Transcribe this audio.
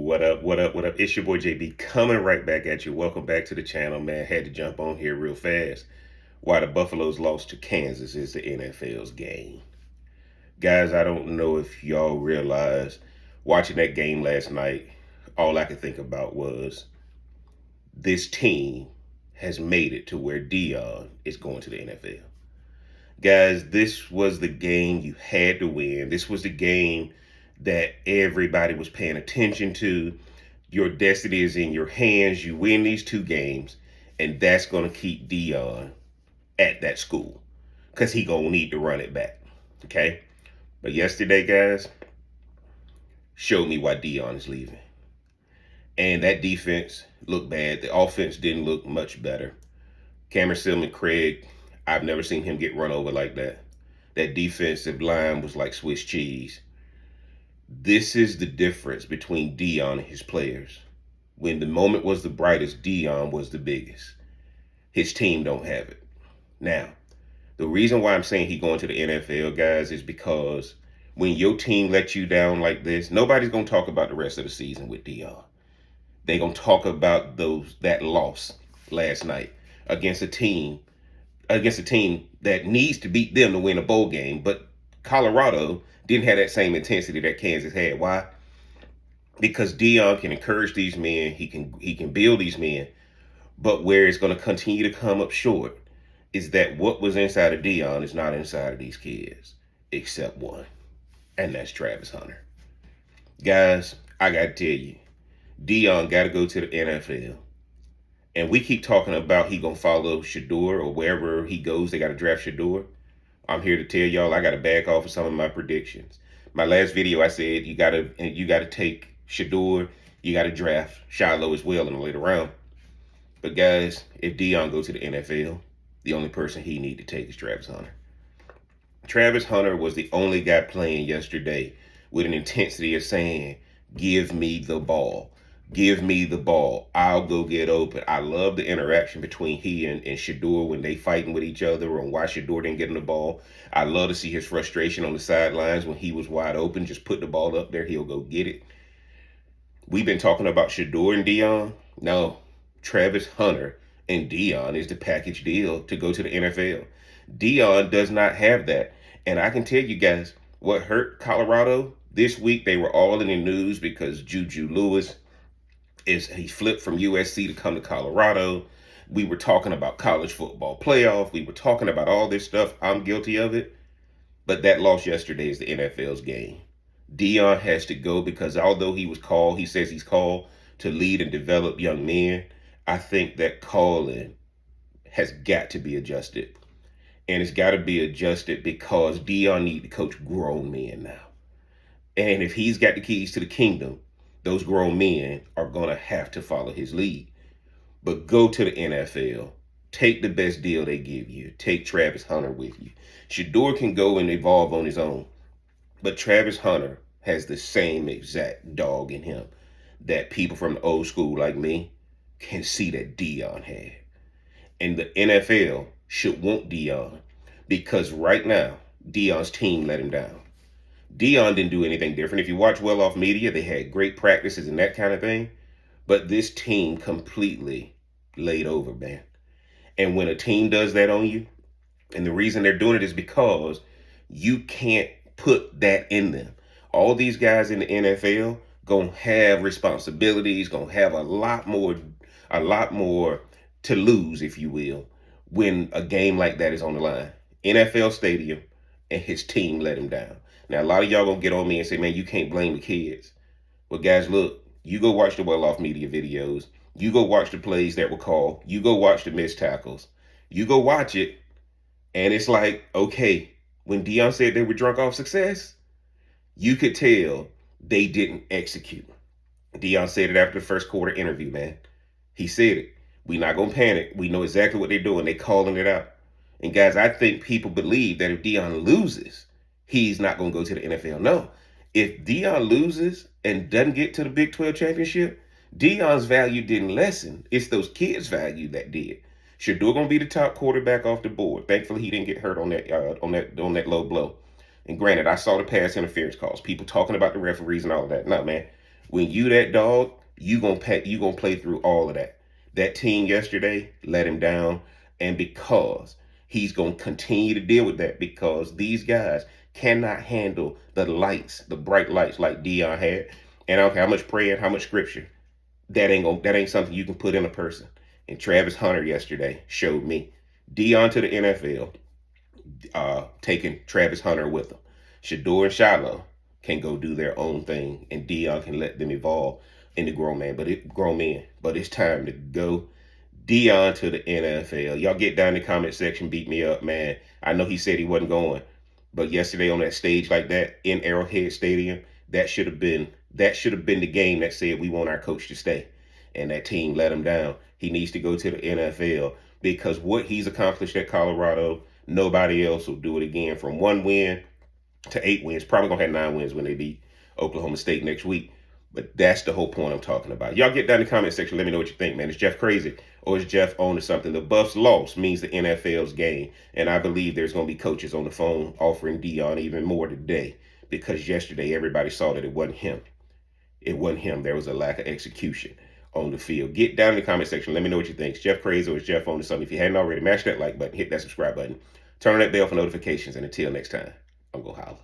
What up? What up? What up? It's your boy JB coming right back at you. Welcome back to the channel, man. Had to jump on here real fast. Why the Buffaloes lost to Kansas is the NFL's game. Guys, I don't know if y'all realize watching that game last night, all I could think about was this team has made it to where Deion is going to the NFL. Guys, this was the game you had to win. This was the game that everybody was paying attention to. Your destiny is in your hands. You win these two games, and that's going to keep Deion at that school because he going to need to run it back. Okay? But yesterday, guys, showed me why Deion is leaving. And that defense looked bad. The offense didn't look much better. Cameron Stillman Craig, I've never seen him get run over like that. That defensive line was like Swiss cheese. This is the difference between Deion and his players. When the moment was the brightest, Deion was the biggest. His team don't have it. Now, the reason why I'm saying he's going to the NFL, guys, is because when your team lets you down like this, nobody's going to talk about the rest of the season with Deion. They're going to talk about that loss last night against a team that needs to beat them to win a bowl game, but Colorado didn't have that same intensity that Kansas had. Why? Because Deion can encourage these men, he can build these men, but where it's going to continue to come up short is that what was inside of Deion is not inside of these kids, except one, and that's Travis Hunter. Guys, I got to tell you, Deion got to go to the NFL. And we keep talking about he going to follow shedeur or wherever he goes, they got to draft shedeur. I'm here to tell y'all I got to back off of some of my predictions. My last video, I said you got to take shedeur, you got to draft Shiloh as well in the later round. But guys, if Deion goes to the NFL, the only person he need to take is Travis Hunter. Travis Hunter was the only guy playing yesterday with an intensity of saying, give me the ball. Give me the ball. I'll go get open. I love the interaction between he and shedeur when they fighting with each other and why shedeur didn't get him the ball. I love to see his frustration on the sidelines when he was wide open. Just put the ball up there. He'll go get it. We've been talking about shedeur and Deion. No, Travis Hunter and Deion is the package deal to go to the NFL. Deion does not have that. And I can tell you guys what hurt Colorado this week. They were all in the news because Juju Lewis he flipped from USC to come to Colorado. We were talking about college football playoff. We were talking about all this stuff. I'm guilty of it. But that loss yesterday is the NFL's game. Deion has to go because although he says he's called to lead and develop young men, I think that calling has got to be adjusted. And it's got to be adjusted because Deion needs to coach grown men now. And if he's got the keys to the kingdom, those grown men are going to have to follow his lead. But go to the NFL. Take the best deal they give you. Take Travis Hunter with you. Shedeur can go and evolve on his own. But Travis Hunter has the same exact dog in him that people from the old school like me can see that Deion had. And the NFL should want Deion because right now, Deion's team let him down. Deion didn't do anything different. If you watch Well Off Media, they had great practices and that kind of thing. But this team completely laid over, man. And when a team does that on you, and the reason they're doing it is because you can't put that in them. All these guys in the NFL gonna have responsibilities, gonna have a lot more to lose, if you will, when a game like that is on the line. NFL stadium, and his team let him down. Now, a lot of y'all gonna get on me and say, man, you can't blame the kids. Well, guys, look, you go watch the Well Off Media videos. You go watch the plays that were called. You go watch the missed tackles. You go watch it, and it's like, okay, when Deion said they were drunk off success, you could tell they didn't execute. Deion said it after the first quarter interview, man. He said it. We're not gonna panic. We know exactly what they're doing. They're calling it out. And guys, I think people believe that if Deion loses, he's not going to go to the NFL. No. If Deion loses and doesn't get to the Big 12 championship, Deion's value didn't lessen. It's those kids' value that did. Shedeur going to be the top quarterback off the board. Thankfully, he didn't get hurt on that low blow. And granted, I saw the pass interference calls. People talking about the referees and all of that. No, man. When you that dog, you gonna play through all of that. That team yesterday let him down, and because he's gonna continue to deal with that because these guys cannot handle the lights, the bright lights like Deion had. And I don't care how much praying, how much scripture, that ain't something you can put in a person. And Travis Hunter yesterday showed me Deion to the NFL, taking Travis Hunter with him. Shedeur and Shiloh can go do their own thing, and Deion can let them evolve into grown men. But it's time to go Deion to the NFL. Y'all get down in the comment section, beat me up, man. I know he said he wasn't going, but yesterday on that stage like that in Arrowhead Stadium, that should have been the game that said we want our coach to stay, and that team let him down. He needs to go to the NFL because what he's accomplished at Colorado, nobody else will do it again. From 1 win to 8 wins, probably gonna have 9 wins when they beat Oklahoma State next week. But that's the whole point I'm talking about. Y'all get down in the comment section. Let me know what you think, man. Is Jeff crazy or is Jeff on to something? The Buffs loss means the NFL's game. And I believe there's going to be coaches on the phone offering Deion even more today because yesterday everybody saw that it wasn't him. It wasn't him. There was a lack of execution on the field. Get down in the comment section. Let me know what you think. Is Jeff crazy or is Jeff on to something? If you hadn't already, mash that like button, hit that subscribe button, turn on that bell for notifications. And until next time, I'm going to holler.